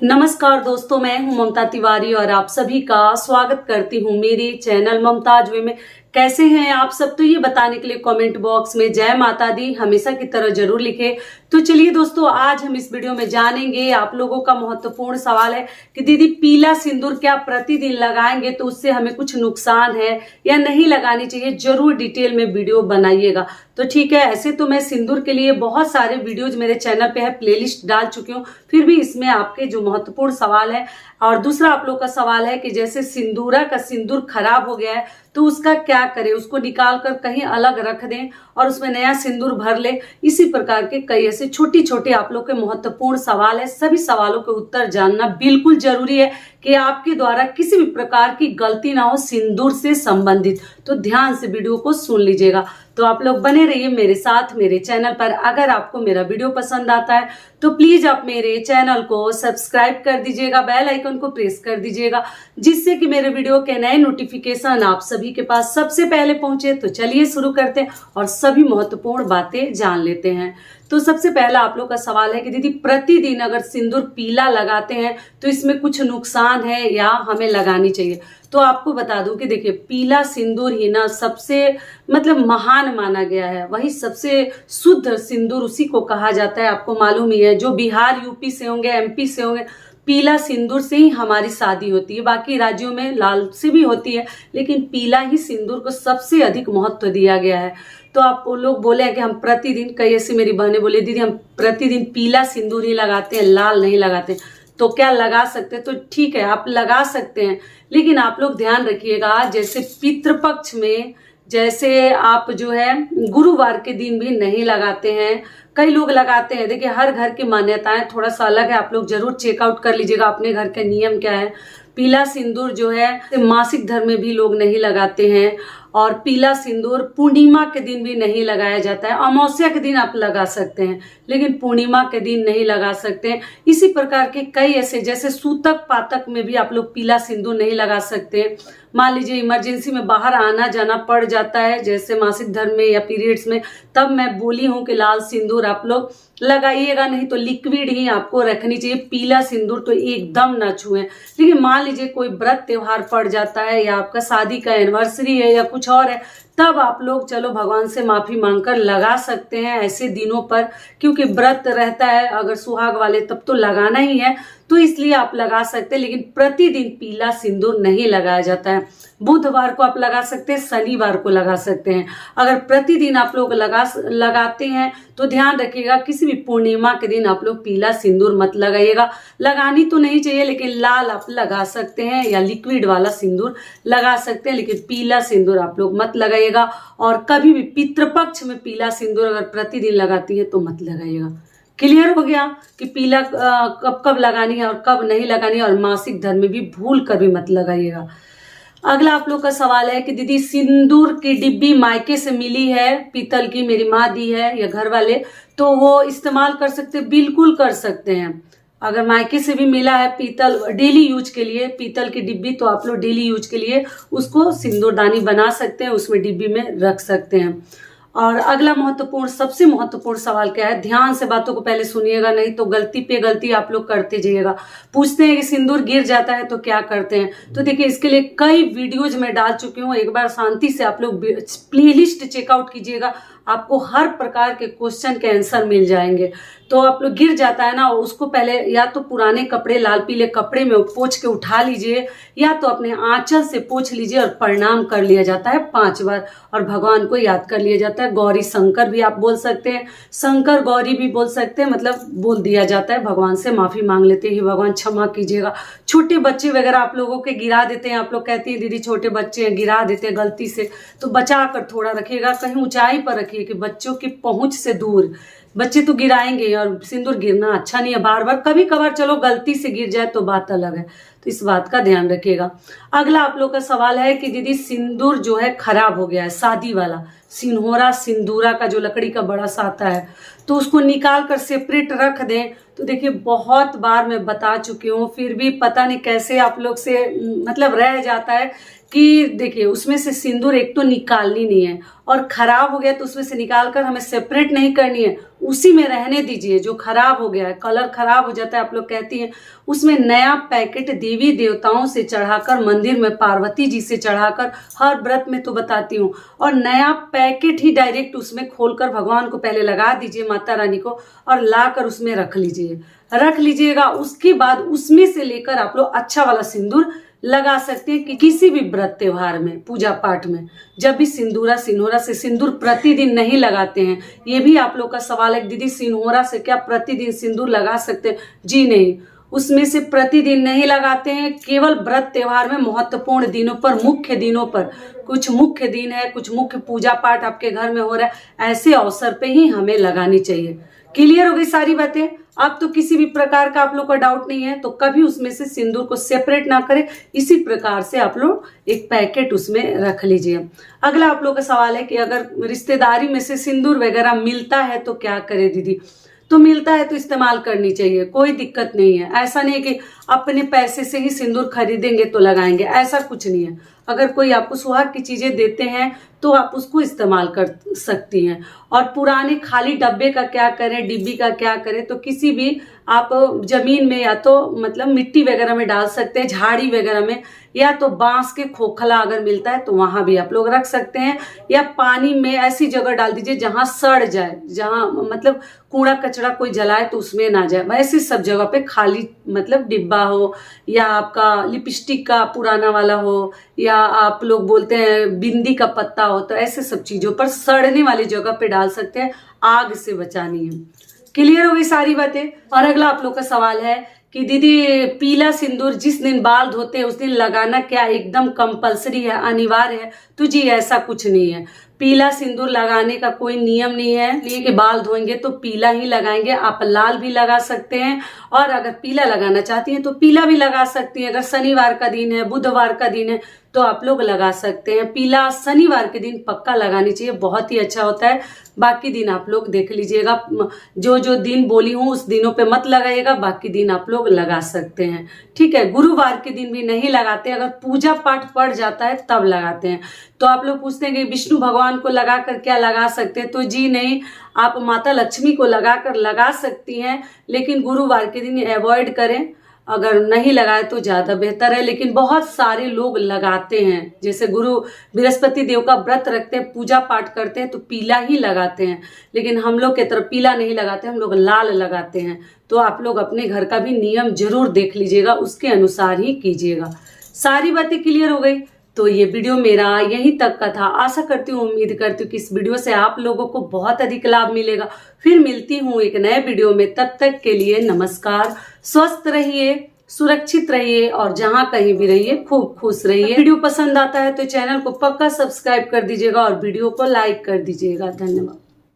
नमस्कार दोस्तों, मैं हूं ममता तिवारी और आप सभी का स्वागत करती हूं मेरे चैनल ममताज वे में। कैसे हैं आप सब? तो ये बताने के लिए कमेंट बॉक्स में जय माता दी हमेशा की तरह जरूर लिखें। तो चलिए दोस्तों, आज हम इस वीडियो में जानेंगे, आप लोगों का महत्वपूर्ण सवाल है कि दीदी पीला सिंदूर क्या प्रतिदिन लगाएंगे तो उससे हमें कुछ नुकसान है या नहीं लगानी चाहिए? जरूर डिटेल में वीडियो बनाइएगा। तो ठीक है, ऐसे तो मैं सिंदूर के लिए बहुत सारे वीडियोज मेरे चैनल पे है, प्लेलिस्ट डाल चुकी हूँ, फिर भी इसमें आपके जो महत्वपूर्ण सवाल है। और दूसरा आप लोग का सवाल है कि जैसे सिंदूरा का सिंदूर खराब हो गया है तो उसका क्या करें, उसको निकाल कर कहीं अलग रख दें और उसमें नया सिंदूर भर ले। इसी प्रकार के कई ऐसे छोटे छोटे आप लोग के महत्वपूर्ण सवाल है। सभी सवालों के उत्तर जानना बिल्कुल जरूरी है कि आपके द्वारा किसी भी प्रकार की गलती ना हो सिंदूर से संबंधित। तो ध्यान से वीडियो को सुन लीजिएगा। तो आप लोग बने रहिए मेरे साथ मेरे चैनल पर। अगर आपको मेरा वीडियो पसंद आता है तो प्लीज आप मेरे चैनल को सब्सक्राइब कर दीजिएगा, बेल आइकन को प्रेस कर दीजिएगा, जिससे कि मेरे वीडियो के नए नोटिफिकेशन आप सभी के पास सबसे पहले पहुंचे। तो चलिए शुरू करते हैं और सभी महत्वपूर्ण बातें जान लेते हैं। तो सबसे पहला आप लोग का सवाल है कि दीदी प्रतिदिन अगर सिंदूर पीला लगाते हैं तो इसमें कुछ नुकसान है या हमें लगानी चाहिए? तो आपको बता दूं कि देखिए, पीला सिंदूर ही ना सबसे महान माना गया है, वही सबसे शुद्ध सिंदूर उसी को कहा जाता है। आपको मालूम ही है, जो बिहार यूपी से होंगे, एमपी से होंगे, पीला सिंदूर से ही हमारी शादी होती है। बाकी राज्यों में लाल से भी होती है, लेकिन पीला ही सिंदूर को सबसे अधिक महत्व दिया गया है। तो आप लोग बोले हैं कि हम प्रतिदिन, कई ऐसी मेरी बहनें बोले दीदी हम प्रतिदिन पीला सिंदूर ही लगाते हैं, लाल नहीं लगाते, तो क्या लगा सकते? तो ठीक है, आप लगा सकते हैं, लेकिन आप लोग ध्यान रखिएगा, जैसे पितृपक्ष में जैसे आप जो है गुरुवार के दिन भी नहीं लगाते हैं, कई लोग लगाते हैं। देखिए, हर घर की मान्यताएं थोड़ा सा अलग है, आप लोग जरूर चेकआउट कर लीजिएगा अपने घर के नियम क्या है। पीला सिंदूर जो है मासिक धर्म में भी लोग नहीं लगाते हैं, और पीला सिंदूर पूर्णिमा के दिन भी नहीं लगाया जाता है। अमावस्या के दिन आप लगा सकते हैं, लेकिन पूर्णिमा के दिन नहीं लगा सकते हैं। इसी प्रकार के कई ऐसे, जैसे सूतक पातक में भी आप लोग पीला सिंदूर नहीं लगा सकते। मान लीजिए इमरजेंसी में बाहर आना जाना पड़ जाता है, जैसे मासिक धर्म में या पीरियड्स में, तब मैं बोली हूं कि लाल सिंदूर आप लोग लगाइएगा, नहीं तो लिक्विड ही आपको रखनी चाहिए। पीला सिंदूर तो एकदम ना छुएं। लेकिन मान लीजिए कोई व्रत त्योहार पड़ जाता है, या आपका शादी का एनिवर्सरी है, या कुछ और है, तब आप लोग चलो भगवान से माफी मांगकर लगा सकते हैं ऐसे दिनों पर, क्योंकि व्रत रहता है अगर सुहाग वाले, तब तो लगाना ही है, तो इसलिए आप लगा सकते हैं। लेकिन प्रतिदिन पीला सिंदूर नहीं लगाया जाता है। बुधवार को आप लगा सकते हैं, शनिवार को लगा सकते हैं। अगर प्रतिदिन आप लोग लगाते हैं तो ध्यान रखिएगा, किसी भी पूर्णिमा के दिन आप लोग पीला सिंदूर मत लगाइएगा। लगानी तो नहीं चाहिए, लेकिन लाल आप लगा सकते हैं या लिक्विड वाला सिंदूर लगा सकते हैं, लेकिन पीला सिंदूर आप लोग मत लगाइएगा। और कभी भी पितृपक्ष में पीला सिंदूर अगर प्रतिदिन लगाती है तो मत लगाइएगा। क्लियर हो गया कि पीला कब कब लगानी है और कब नहीं लगानी है, और मासिक धर्म में भी भूल कर भी मत लगाइएगा। अगला आप लोग का सवाल है कि दीदी सिंदूर की डिब्बी मायके से मिली है, पीतल की, मेरी माँ दी है या घर वाले, तो वो इस्तेमाल कर सकते? बिल्कुल कर सकते हैं। अगर मायके से भी मिला है पीतल डेली यूज के लिए, पीतल की डिब्बी, तो आप लोग डेली यूज के लिए उसको सिंदूरदानी बना सकते हैं, उसमें डिब्बी में रख सकते हैं। और अगला महत्वपूर्ण, सबसे महत्वपूर्ण सवाल क्या है? ध्यान से बातों को पहले सुनिएगा, नहीं तो गलती पे गलती आप लोग करते जाइएगा। पूछते हैं कि सिंदूर गिर जाता है तो क्या करते हैं? तो देखिए, इसके लिए कई वीडियोज में डाल चुकी हूँ, एक बार शांति से आप लोग प्लेलिस्ट चेकआउट कीजिएगा, आपको हर प्रकार के क्वेश्चन के आंसर मिल जाएंगे। तो आप लोग गिर जाता है ना, उसको पहले या तो पुराने कपड़े, लाल पीले कपड़े में पोंछ के उठा लीजिए, या तो अपने आंचल से पोंछ लीजिए और प्रणाम कर लिया जाता है 5 बार, और भगवान को याद कर लिया जाता है। गौरी शंकर भी आप बोल सकते हैं, शंकर गौरी भी बोल सकते हैं, बोल दिया जाता है, भगवान से माफी मांग लेते हैं, भगवान क्षमा कीजिएगा। छोटे बच्चे वगैरह आप लोगों के गिरा देते हैं, आप लोग कहती हैं दीदी छोटे बच्चे हैं गिरा देते हैं गलती से, तो बचा कर थोड़ा रखिएगा, कहीं ऊंचाई पर रखिए कि बच्चों की पहुंच से दूर। बच्चे तो गिराएंगे, और सिंदूर गिरना अच्छा नहीं है बार बार, कभी कभार चलो गलती से गिर जाए तो बात अलग है, तो इस बात का ध्यान रखिएगा। अगला आप लोग का सवाल है कि दीदी सिंदूर जो है खराब हो गया है, शादी वाला, सिंहोरा सिंदूरा का जो लकड़ी का बड़ा सा आता है, तो उसको निकाल कर सेपरेट रख दें। तो देखिए बहुत बार मैं बता चुकी हूँ, फिर भी पता नहीं कैसे आप लोग से मतलब रह जाता है कि देखिए उसमें से सिंदूर एक तो निकालनी नहीं है, और खराब हो गया तो उसमें से निकाल कर हमें सेपरेट नहीं करनी है, उसी में रहने दीजिए। जो खराब हो गया है, कलर खराब हो जाता है आप लोग कहती हैं, उसमें नया पैकेट देवी देवताओं से चढ़ाकर, मंदिर में पार्वती जी से चढ़ाकर, हर व्रत में तो बताती हूँ, और नया पैकेट ही डायरेक्ट उसमें खोलकर भगवान को पहले लगा दीजिए, माता रानी को, और लाकर उसमें रख लीजिएगा। उसके बाद उसमें से लेकर आप लोग अच्छा वाला सिंदूर लगा सकते हैं कि किसी भी व्रत त्योहार में, पूजा पाठ में, जब भी सिंदूरा सिंहोरा से सिंदूर प्रतिदिन नहीं लगाते हैं। ये भी आप लोग का सवाल है, दीदी सिंहोरा से क्या प्रतिदिन सिंदूर लगा सकते हैं? जी नहीं, उसमें से प्रतिदिन नहीं लगाते हैं, केवल व्रत त्योहार में महत्वपूर्ण दिनों पर, मुख्य दिनों पर, कुछ मुख्य दिन है, कुछ मुख्य पूजा पाठ आपके घर में हो रहा है, ऐसे अवसर पे ही हमें लगानी चाहिए। क्लियर हो गई सारी बातें? अब तो किसी भी प्रकार का आप लोग का डाउट नहीं है, तो कभी उसमें से सिंदूर को सेपरेट ना करें, इसी प्रकार से आप लोग एक पैकेट उसमें रख लीजिए। अगला आप लोग का सवाल है कि अगर रिश्तेदारी में से सिंदूर वगैरह मिलता है तो क्या करें दीदी? तो मिलता है तो इस्तेमाल करनी चाहिए, कोई दिक्कत नहीं है। ऐसा नहीं कि अपने पैसे से ही सिंदूर खरीदेंगे तो लगाएंगे, ऐसा कुछ नहीं है। अगर कोई आपको सुहाग की चीजें देते हैं तो आप उसको इस्तेमाल कर सकती हैं। और पुराने खाली डब्बे का क्या करें, डिब्बी का क्या करें, तो किसी भी आप जमीन में या तो मतलब मिट्टी वगैरह में डाल सकते हैं, झाड़ी वगैरह में, या तो बांस के खोखला अगर मिलता है तो वहां भी आप लोग रख सकते हैं, या पानी में ऐसी जगह डाल दीजिए जहां सड़ जाए, जहां मतलब कूड़ा कचरा कोई जलाए तो उसमें ना जाए। वैसे सब जगह पे खाली मतलब डिब्बा हो, या आपका लिपस्टिक का पुराना वाला हो, या आप लोग बोलते हैं बिंदी का पत्ता हो, तो ऐसे सब चीजों पर सड़ने वाली जगह पे डाल सकते हैं, आग से बचानी है। क्लियर हो गई सारी बातें? और अगला आप लोग का सवाल है कि दीदी पीला सिंदूर जिस दिन बाल धोते हैं उस दिन लगाना क्या एकदम कंपलसरी है, अनिवार्य है? तो जी ऐसा कुछ नहीं है। पीला सिंदूर लगाने का कोई नियम नहीं है, ये कि बाल धोएंगे तो पीला ही लगाएंगे। आप लाल भी लगा सकते हैं, और अगर पीला लगाना चाहती हैं तो पीला भी लगा सकती हैं। अगर शनिवार का दिन है, बुधवार का दिन है, तो आप लोग लगा सकते हैं। पीला शनिवार के दिन पक्का लगानी चाहिए, बहुत ही अच्छा होता है। बाकी दिन आप लोग देख लीजिएगा, जो जो दिन बोली हूँ उस दिनों पे मत लगाइएगा, बाकी दिन आप लोग लगा सकते हैं। ठीक है, गुरुवार के दिन भी नहीं लगाते, अगर पूजा पाठ पड़ जाता है तब लगाते हैं। तो आप लोग पूछते हैं कि विष्णु भगवान को लगा कर क्या लगा सकते हैं? तो जी नहीं, आप माता लक्ष्मी को लगा कर लगा सकती हैं, लेकिन गुरुवार के दिन अवॉइड करें। अगर नहीं लगाए तो ज्यादा बेहतर है, लेकिन बहुत सारे लोग लगाते हैं, जैसे गुरु बृहस्पति देव का व्रत रखते हैं, पूजा पाठ करते हैं तो पीला ही लगाते हैं, लेकिन हम लोग की तरफ पीला नहीं लगाते, हम लोग लाल लगाते हैं। तो आप लोग अपने घर का भी नियम जरूर देख लीजिएगा, उसके अनुसार ही कीजिएगा। सारी बातें क्लियर हो गई? तो ये वीडियो मेरा यहीं तक का था। आशा करती हूँ, उम्मीद करती हूँ कि इस वीडियो से आप लोगों को बहुत अधिक लाभ मिलेगा। फिर मिलती हूँ एक नए वीडियो में, तब तक के लिए नमस्कार। स्वस्थ रहिए, सुरक्षित रहिए, और जहाँ कहीं भी रहिए खूब खुश रहिए। वीडियो पसंद आता है तो चैनल को पक्का सब्सक्राइब कर दीजिएगा और वीडियो को लाइक कर दीजिएगा। धन्यवाद।